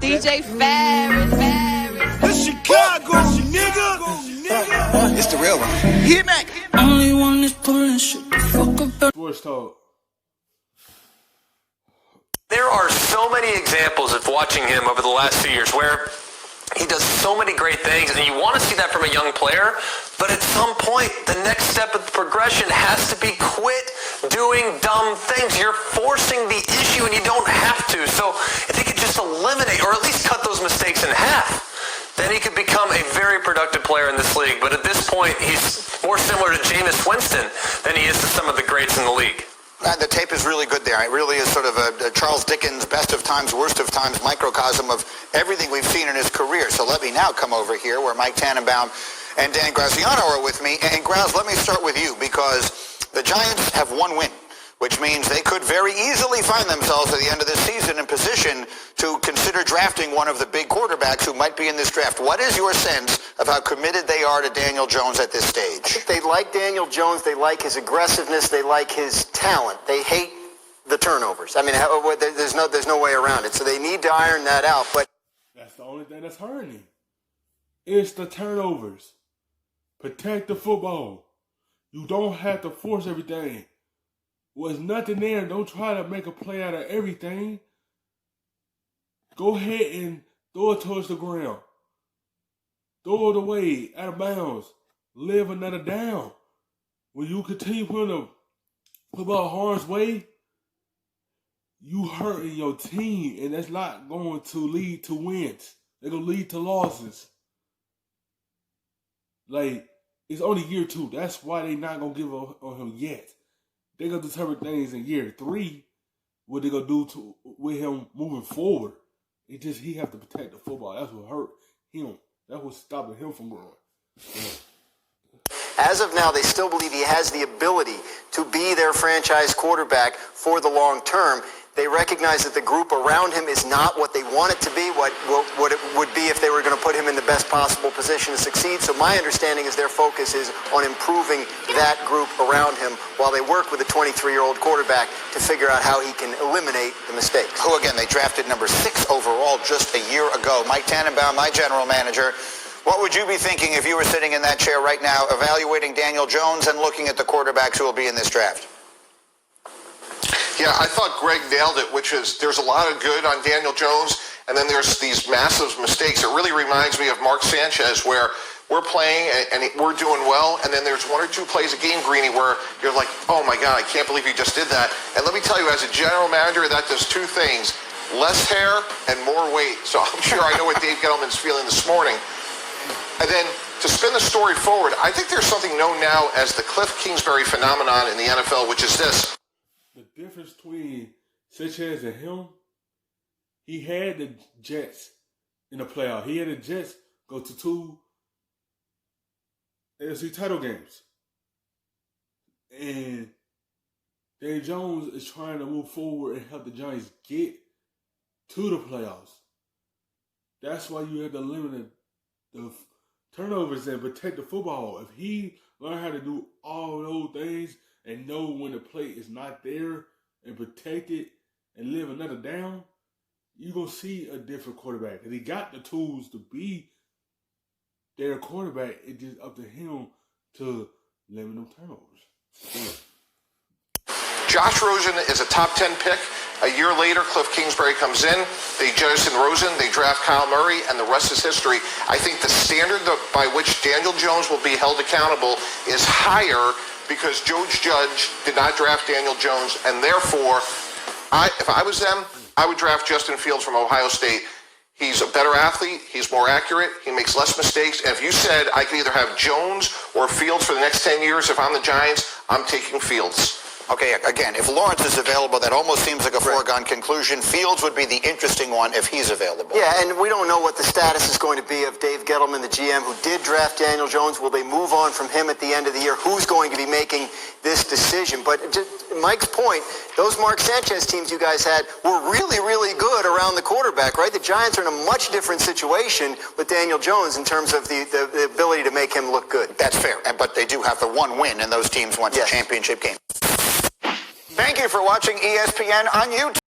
DJ Ferris. The Chicago, nigga. It's the real one. Hit me. Only one is pulling shit the fuck up. Sports talk. There are so many examples of watching him over the last few years where he does so many great things, and you want to see that from a young player, but at some point, the next step of the progression has to be quit doing dumb things. You're forcing the issue, and you don't have to. So if he could just eliminate, or at least cut those mistakes in half, then he could become a very productive player in this league. But at this point, he's more similar to Jameis Winston than he is to some of the greats in the league. The tape is really good there. It really is sort of a Charles Dickens, best of times, worst of times, microcosm of everything we've seen in his career. So let me now come over here where Mike Tannenbaum and Dan Graziano are with me. And Graz, let me start with you because the Giants have one win, which means they could very easily find themselves at the end of this season in position to consider drafting one of the big quarterbacks who might be in this draft. What is your sense of how committed they are to Daniel Jones at this stage? I think they like Daniel Jones. They like his aggressiveness. They like his talent. They hate the turnovers. I mean, there's no way around it. So they need to iron that out. But That's the only thing that's hurting him. It's the turnovers. Protect the football. You don't have to force everything. Was nothing there. Don't try to make a play out of everything. Go ahead and throw it towards the ground. Throw it away, out of bounds. Live another down. When you continue putting the football harm's way, you hurting your team, and that's not going to lead to wins. They're going to lead to losses. Like, it's only year 2. That's why they're not going to give up on him yet. They're going to determine things in year 3, what they're going to do with him moving forward. It just, he have to protect the football. That's what hurt him. That's what's stopping him from growing. as of now, they still believe he has the ability to be their franchise quarterback for the long term. They recognize that the group around him is not what they want it to be, what it would be if they were going to put him in the best possible position to succeed. So my understanding is their focus is on improving that group around him while they work with a 23-year-old quarterback to figure out how he can eliminate the mistakes. Who, again, they drafted number 6 overall just a year ago. Mike Tannenbaum, my general manager. What would you be thinking if you were sitting in that chair right now, evaluating Daniel Jones and looking at the quarterbacks who will be in this draft? Yeah, I thought Greg nailed it, which is there's a lot of good on Daniel Jones, and then there's these massive mistakes. It really reminds me of Mark Sanchez, where we're playing and we're doing well, and then there's 1 or 2 plays a game, Greeny, where you're like, oh my God, I can't believe you just did that. And let me tell you, as a general manager, that does 2 things: less hair and more weight. So I'm sure I know what Dave Gettleman's feeling this morning. And then to spin the story forward, I think there's something known now as the Cliff Kingsbury phenomenon in the NFL, which is this. The difference between Sanchez and him, he had the Jets in the playoff. He had the Jets go to 2 AFC title games. And Daniel Jones is trying to move forward and help the Giants get to the playoffs. That's why you have to limit the turnovers and protect the football. If he learn how to do all those things and know when the play is not there and protect it and live another down, you're going to see a different quarterback. And he got the tools to be their quarterback. It's just up to him to limit them turnovers. Josh Rosen is a top 10 pick. A year later, Cliff Kingsbury comes in. They jettison Rosen. They draft Kyle Murray, and the rest is history. I think the standard by which Daniel Jones will be held accountable is higher because George Judge did not draft Daniel Jones, and therefore, if I was them, I would draft Justin Fields from Ohio State. He's a better athlete. He's more accurate. He makes less mistakes. And if you said I could either have Jones or Fields for the next 10 years, if I'm the Giants, I'm taking Fields. Okay, again, if Lawrence is available, that almost seems like a foregone conclusion. Fields would be the interesting one if he's available. Yeah, and we don't know what the status is going to be of Dave Gettleman, the GM, who did draft Daniel Jones. Will they move on from him at the end of the year? Who's going to be making this decision? But just Mike's point, those Mark Sanchez teams you guys had were really, really good around the quarterback, right? The Giants are in a much different situation with Daniel Jones in terms of the ability to make him look good. That's fair, but they do have the one win, and those teams went to championship games. Thank you for watching ESPN on YouTube.